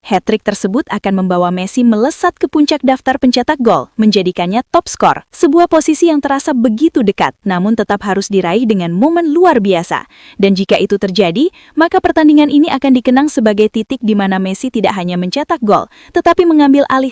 Hat-trick tersebut akan membawa Messi melesat ke puncak daftar pencetak gol, menjadikannya top skor. Sebuah posisi yang terasa begitu dekat, namun tetap harus diraih dengan momen luar biasa. Dan jika itu terjadi, maka pertandingan ini akan dikenang sebagai titik di mana Messi tidak hanya mencetak gol, tetapi mengambil alih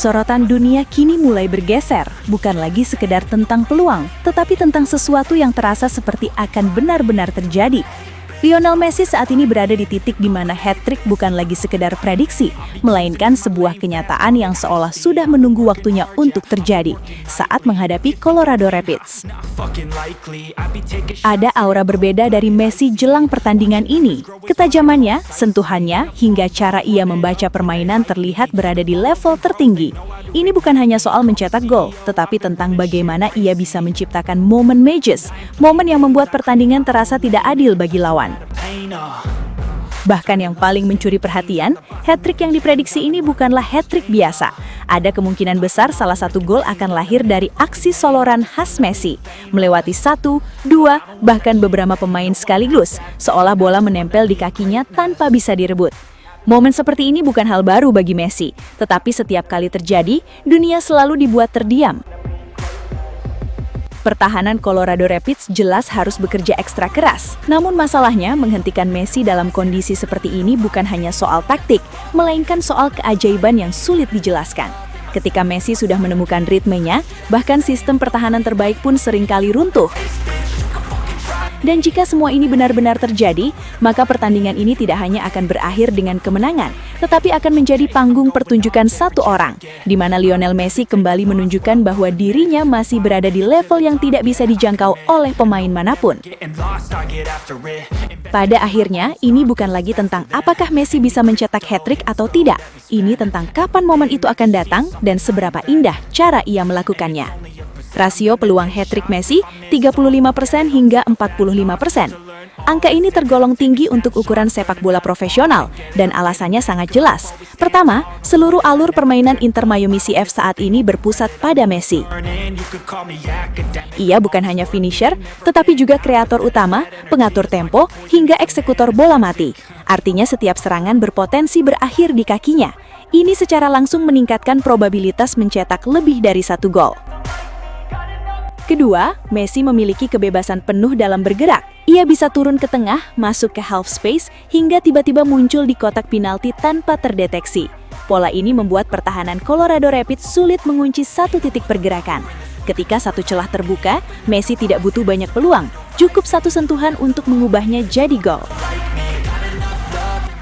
Sorotan dunia kini mulai bergeser, bukan lagi sekedar tentang peluang, tetapi tentang sesuatu yang terasa seperti akan benar-benar terjadi. Lionel Messi saat ini berada di titik di mana hat-trick bukan lagi sekedar prediksi, melainkan sebuah kenyataan yang seolah sudah menunggu waktunya untuk terjadi saat menghadapi Colorado Rapids. Ada aura berbeda dari Messi jelang pertandingan ini. Ketajamannya, sentuhannya, hingga cara ia membaca permainan terlihat berada di level tertinggi. Ini bukan hanya soal mencetak gol, tetapi tentang bagaimana ia bisa menciptakan momen magic, momen yang membuat pertandingan terasa tidak adil bagi lawan. Bahkan yang paling mencuri perhatian, hat-trick yang diprediksi ini bukanlah hat-trick biasa. Ada kemungkinan besar salah satu gol akan lahir dari aksi soloran khas Messi, melewati 1, 2, bahkan beberapa pemain sekaligus, seolah bola menempel di kakinya tanpa bisa direbut. Momen seperti ini bukan hal baru bagi Messi, tetapi setiap kali terjadi, dunia selalu dibuat terdiam. Pertahanan Colorado Rapids jelas harus bekerja ekstra keras. Namun masalahnya, menghentikan Messi dalam kondisi seperti ini bukan hanya soal taktik, melainkan soal keajaiban yang sulit dijelaskan. Ketika Messi sudah menemukan ritmenya, bahkan sistem pertahanan terbaik pun seringkali runtuh. Dan jika semua ini benar-benar terjadi, maka pertandingan ini tidak hanya akan berakhir dengan kemenangan, tetapi akan menjadi panggung pertunjukan satu orang, di mana Lionel Messi kembali menunjukkan bahwa dirinya masih berada di level yang tidak bisa dijangkau oleh pemain manapun. Pada akhirnya, ini bukan lagi tentang apakah Messi bisa mencetak hat-trick atau tidak. Ini tentang kapan momen itu akan datang dan seberapa indah cara ia melakukannya. Rasio peluang hat-trick Messi 35% hingga 45%. Angka ini tergolong tinggi untuk ukuran sepak bola profesional dan alasannya sangat jelas. Pertama, seluruh alur permainan Inter Miami CF saat ini berpusat pada Messi. Ia bukan hanya finisher, tetapi juga kreator utama, pengatur tempo, hingga eksekutor bola mati. Artinya setiap serangan berpotensi berakhir di kakinya. Ini secara langsung meningkatkan probabilitas mencetak lebih dari 1 gol. Kedua, Messi memiliki kebebasan penuh dalam bergerak. Ia bisa turun ke tengah, masuk ke half space, hingga tiba-tiba muncul di kotak penalti tanpa terdeteksi. Pola ini membuat pertahanan Colorado Rapids sulit mengunci satu titik pergerakan. Ketika satu celah terbuka, Messi tidak butuh banyak peluang, cukup satu sentuhan untuk mengubahnya jadi gol.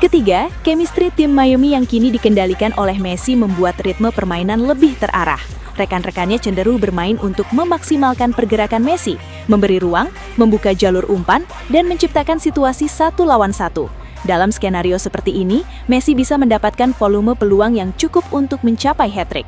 Ketiga, chemistry tim Miami yang kini dikendalikan oleh Messi membuat ritme permainan lebih terarah. Rekan-rekannya cenderung bermain untuk memaksimalkan pergerakan Messi, memberi ruang, membuka jalur umpan, dan menciptakan situasi 1 lawan 1. Dalam skenario seperti ini, Messi bisa mendapatkan volume peluang yang cukup untuk mencapai hat-trick.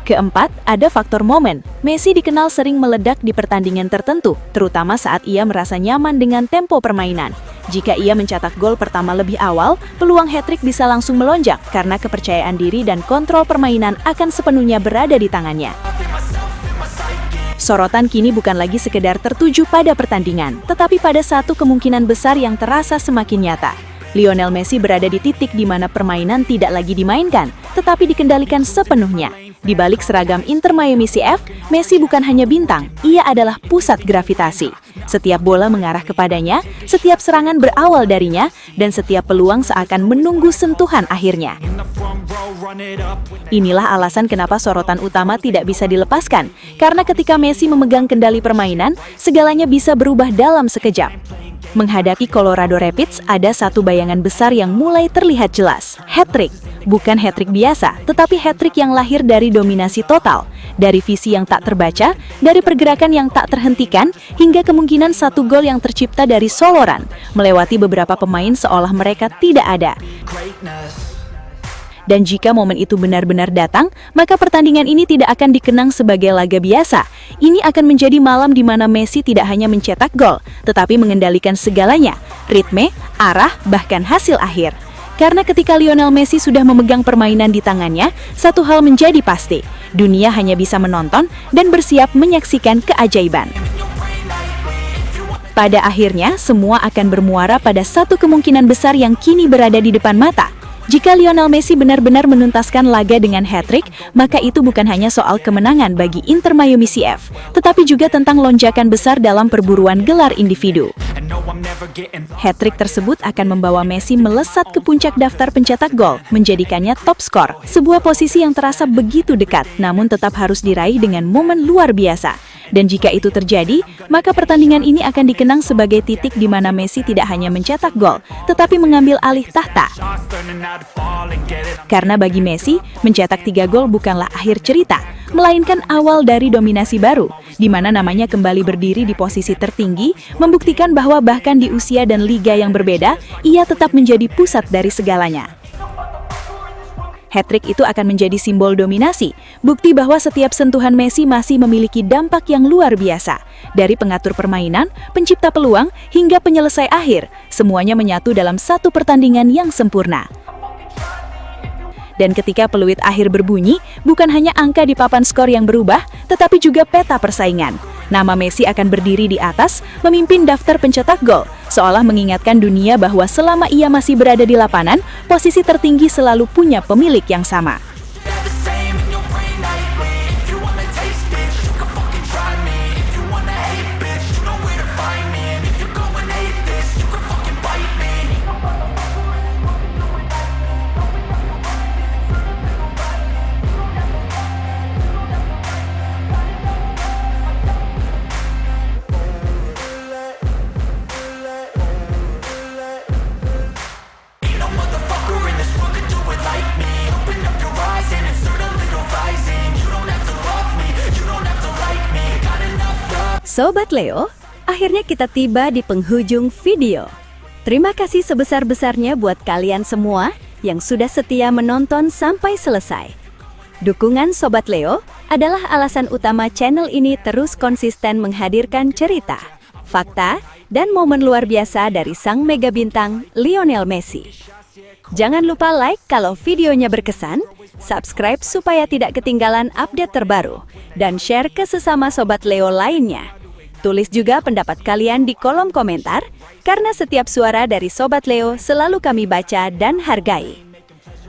Keempat, ada faktor momen. Messi dikenal sering meledak di pertandingan tertentu, terutama saat ia merasa nyaman dengan tempo permainan. Jika ia mencetak gol pertama lebih awal, peluang hat-trick bisa langsung melonjak karena kepercayaan diri dan kontrol permainan akan sepenuhnya berada di tangannya. Sorotan kini bukan lagi sekedar tertuju pada pertandingan, tetapi pada satu kemungkinan besar yang terasa semakin nyata. Lionel Messi berada di titik di mana permainan tidak lagi dimainkan, tetapi dikendalikan sepenuhnya. Di balik seragam Inter Miami CF, Messi bukan hanya bintang, ia adalah pusat gravitasi. Setiap bola mengarah kepadanya, setiap serangan berawal darinya, dan setiap peluang seakan menunggu sentuhan akhirnya. Inilah alasan kenapa sorotan utama tidak bisa dilepaskan, karena ketika Messi memegang kendali permainan, segalanya bisa berubah dalam sekejap. Menghadapi Colorado Rapids, ada satu bayangan besar yang mulai terlihat jelas. Hat-trick. Bukan hat-trick biasa, tetapi hat-trick yang lahir dari dominasi total. Dari visi yang tak terbaca, dari pergerakan yang tak terhentikan, hingga kemungkinan satu gol yang tercipta dari soloran, melewati beberapa pemain seolah mereka tidak ada. greatness. Dan jika momen itu benar-benar datang, maka pertandingan ini tidak akan dikenang sebagai laga biasa. Ini akan menjadi malam di mana Messi tidak hanya mencetak gol, tetapi mengendalikan segalanya, ritme, arah, bahkan hasil akhir. Karena ketika Lionel Messi sudah memegang permainan di tangannya, satu hal menjadi pasti, dunia hanya bisa menonton dan bersiap menyaksikan keajaiban. Pada akhirnya, semua akan bermuara pada satu kemungkinan besar yang kini berada di depan mata. Jika Lionel Messi benar-benar menuntaskan laga dengan hat-trick, maka itu bukan hanya soal kemenangan bagi Inter Miami CF, tetapi juga tentang lonjakan besar dalam perburuan gelar individu. Hat-trick tersebut akan membawa Messi melesat ke puncak daftar pencetak gol, menjadikannya top skor, sebuah posisi yang terasa begitu dekat, namun tetap harus diraih dengan momen luar biasa. Dan jika itu terjadi, maka pertandingan ini akan dikenang sebagai titik di mana Messi tidak hanya mencetak gol, tetapi mengambil alih tahta. Karena bagi Messi, mencetak 3 gol bukanlah akhir cerita, melainkan awal dari dominasi baru, di mana namanya kembali berdiri di posisi tertinggi, membuktikan bahwa bahkan di usia dan liga yang berbeda, ia tetap menjadi pusat dari segalanya. Hat-trick itu akan menjadi simbol dominasi, bukti bahwa setiap sentuhan Messi masih memiliki dampak yang luar biasa. Dari pengatur permainan, pencipta peluang, hingga penyelesai akhir, semuanya menyatu dalam satu pertandingan yang sempurna. Dan ketika peluit akhir berbunyi, bukan hanya angka di papan skor yang berubah, tetapi juga peta persaingan. Nama Messi akan berdiri di atas, memimpin daftar pencetak gol, seolah mengingatkan dunia bahwa selama ia masih berada di lapangan, posisi tertinggi selalu punya pemilik yang sama. Sobat Leo, akhirnya kita tiba di penghujung video. Terima kasih sebesar-besarnya buat kalian semua yang sudah setia menonton sampai selesai. Dukungan Sobat Leo adalah alasan utama channel ini terus konsisten menghadirkan cerita, fakta, dan momen luar biasa dari sang mega bintang Lionel Messi. Jangan lupa like kalau videonya berkesan, subscribe supaya tidak ketinggalan update terbaru, dan share ke sesama Sobat Leo lainnya. Tulis juga pendapat kalian di kolom komentar, karena setiap suara dari Sobat Leo selalu kami baca dan hargai.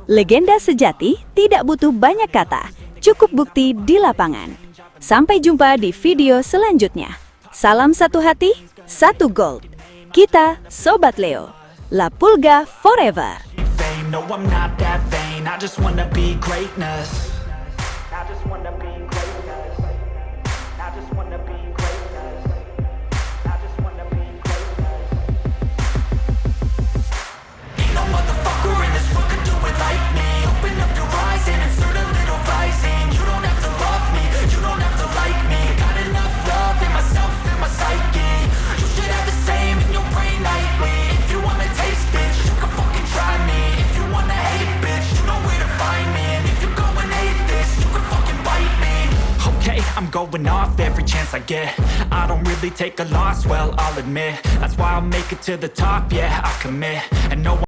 Legenda sejati tidak butuh banyak kata, cukup bukti di lapangan. Sampai jumpa di video selanjutnya. Salam satu hati, satu gold. Kita Sobat Leo. La Pulga forever. No, I'm not that vain. I just wanna be greatness. I just wanna be greatness. I just wanna be greatness. I just wanna be greatness. Ain't no motherfucker in this world could do it like me. Open up your eyes and insert a little rising. You don't have to love me, you don't have to like me. Got enough love in myself and my psyche. You should have the same in your brain nightly. If you wanna taste, bitch, you can fucking try me. Wanna hate, bitch, you know where to find me. And if you go and hate this, you can fucking bite me. Okay, I'm going off every chance I get. I don't really take a loss, well, I'll admit. That's why I'll make it to the top, yeah, I commit. And no